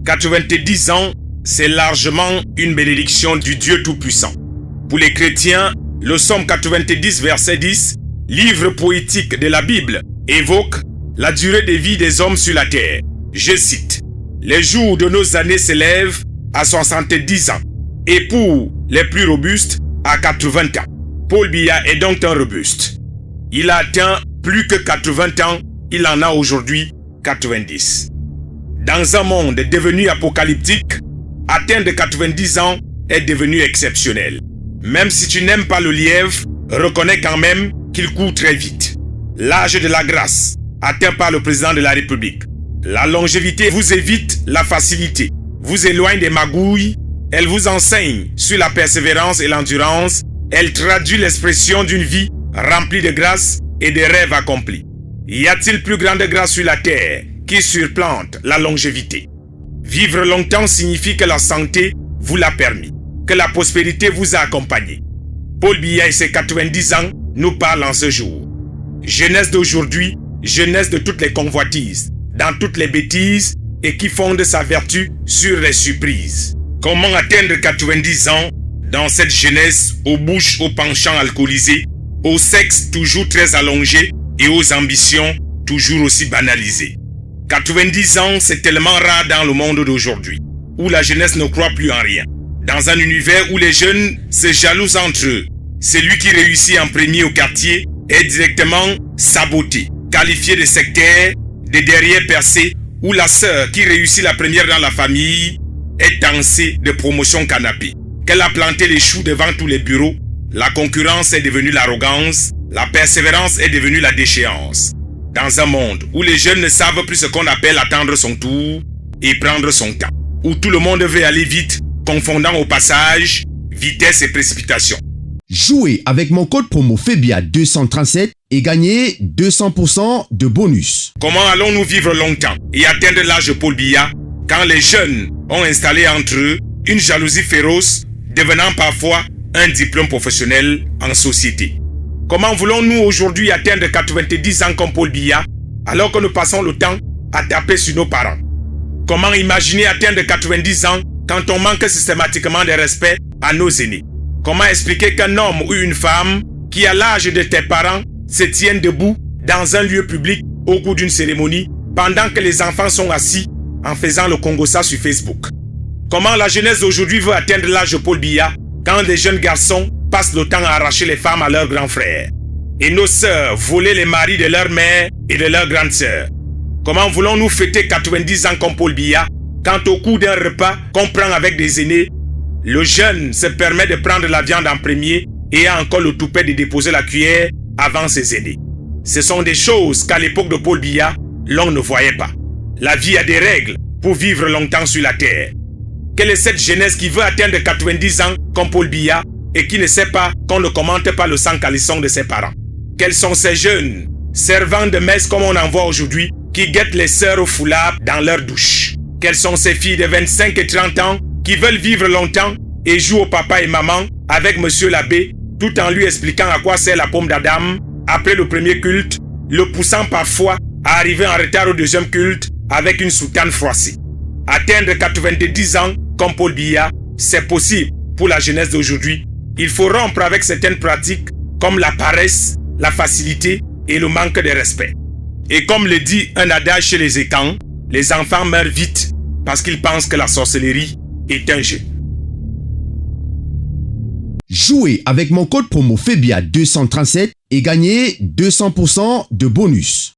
90 ans, c'est largement une bénédiction du Dieu Tout-Puissant. Pour les chrétiens, le psaume 90, verset 10, livre poétique de la Bible, évoque la durée de vie des hommes sur la terre. Je cite, « Les jours de nos années s'élèvent à 70 ans, et pour les plus robustes, à 80 ans. » Paul Biya est donc un robuste. Il a atteint plus que 80 ans, il en a aujourd'hui 90. Dans un monde devenu apocalyptique, atteindre 90 ans est devenu exceptionnel. Même si tu n'aimes pas le lièvre, reconnais quand même qu'il court très vite. L'âge de la grâce, atteint par le président de la République. La longévité vous évite la facilité, vous éloigne des magouilles, elle vous enseigne sur la persévérance et l'endurance, elle traduit l'expression d'une vie remplie de grâce et de rêves accomplis. Y a-t-il plus grande grâce sur la terre qui surplante la longévité? Vivre longtemps signifie que la santé vous l'a permis, que la prospérité vous a accompagné. Paul Biya et ses 90 ans nous parlent en ce jour. Jeunesse d'aujourd'hui, jeunesse de toutes les convoitises, dans toutes les bêtises et qui fonde sa vertu sur les surprises. Comment atteindre 90 ans dans cette jeunesse aux bouches, aux penchants alcoolisés, au sexe toujours très allongé et aux ambitions toujours aussi banalisées? 90 ans, c'est tellement rare dans le monde d'aujourd'hui, où la jeunesse ne croit plus en rien. Dans un univers où les jeunes se jalousent entre eux, celui qui réussit en premier au quartier est directement saboté, qualifié de sectaire, de derrière percé, où la sœur qui réussit la première dans la famille est tancée de promotion canapé. Qu'elle a planté les choux devant tous les bureaux, la concurrence est devenue l'arrogance, la persévérance est devenue la déchéance. Dans un monde où les jeunes ne savent plus ce qu'on appelle attendre son tour et prendre son temps, où tout le monde veut aller vite, confondant au passage vitesse et précipitation. Jouez avec mon code promo FEBIA237 et gagnez 200% de bonus. Comment allons-nous vivre longtemps et atteindre l'âge de Paul Biya quand les jeunes ont installé entre eux une jalousie féroce, devenant parfois un diplôme professionnel en société? Comment voulons-nous aujourd'hui atteindre 90 ans comme Paul Biya alors que nous passons le temps à taper sur nos parents? Comment imaginer atteindre 90 ans quand on manque systématiquement de respect à nos aînés? Comment expliquer qu'un homme ou une femme qui a l'âge de tes parents se tienne debout dans un lieu public au cours d'une cérémonie pendant que les enfants sont assis en faisant le Congossa sur Facebook? Comment la jeunesse d'aujourd'hui veut atteindre l'âge de Paul Biya quand des jeunes garçons passent le temps à arracher les femmes à leurs grands frères et nos sœurs voler les maris de leurs mères et de leurs grandes sœurs? Comment voulons-nous fêter 90 ans comme Paul Biya quand au cours d'un repas qu'on prend avec des aînés, le jeune se permet de prendre la viande en premier et a encore le toupet de déposer la cuillère avant ses aînés? Ce sont des choses qu'à l'époque de Paul Biya, l'on ne voyait pas. La vie a des règles pour vivre longtemps sur la terre. Quelle est cette jeunesse qui veut atteindre 90 ans comme Paul Biya et qui ne sait pas qu'on ne commente pas le sang calisson de ses parents? Quels sont ces jeunes, servants de messe comme on en voit aujourd'hui, qui guettent les sœurs au foulard dans leur douche? Quelles sont ces filles de 25 et 30 ans qui veulent vivre longtemps et jouent au papa et maman avec monsieur l'abbé tout en lui expliquant à quoi sert la pomme d'Adam après le premier culte, le poussant parfois à arriver en retard au deuxième culte avec une soutane froissée? Atteindre 90 ans comme Paul Biya, c'est possible pour la jeunesse d'aujourd'hui. Il faut rompre avec certaines pratiques comme la paresse, la facilité et le manque de respect. Et comme le dit un adage chez les Écans, les enfants meurent vite parce qu'ils pensent que la sorcellerie est un jeu. Jouez avec mon code promo FEBIA237 et gagnez 200% de bonus.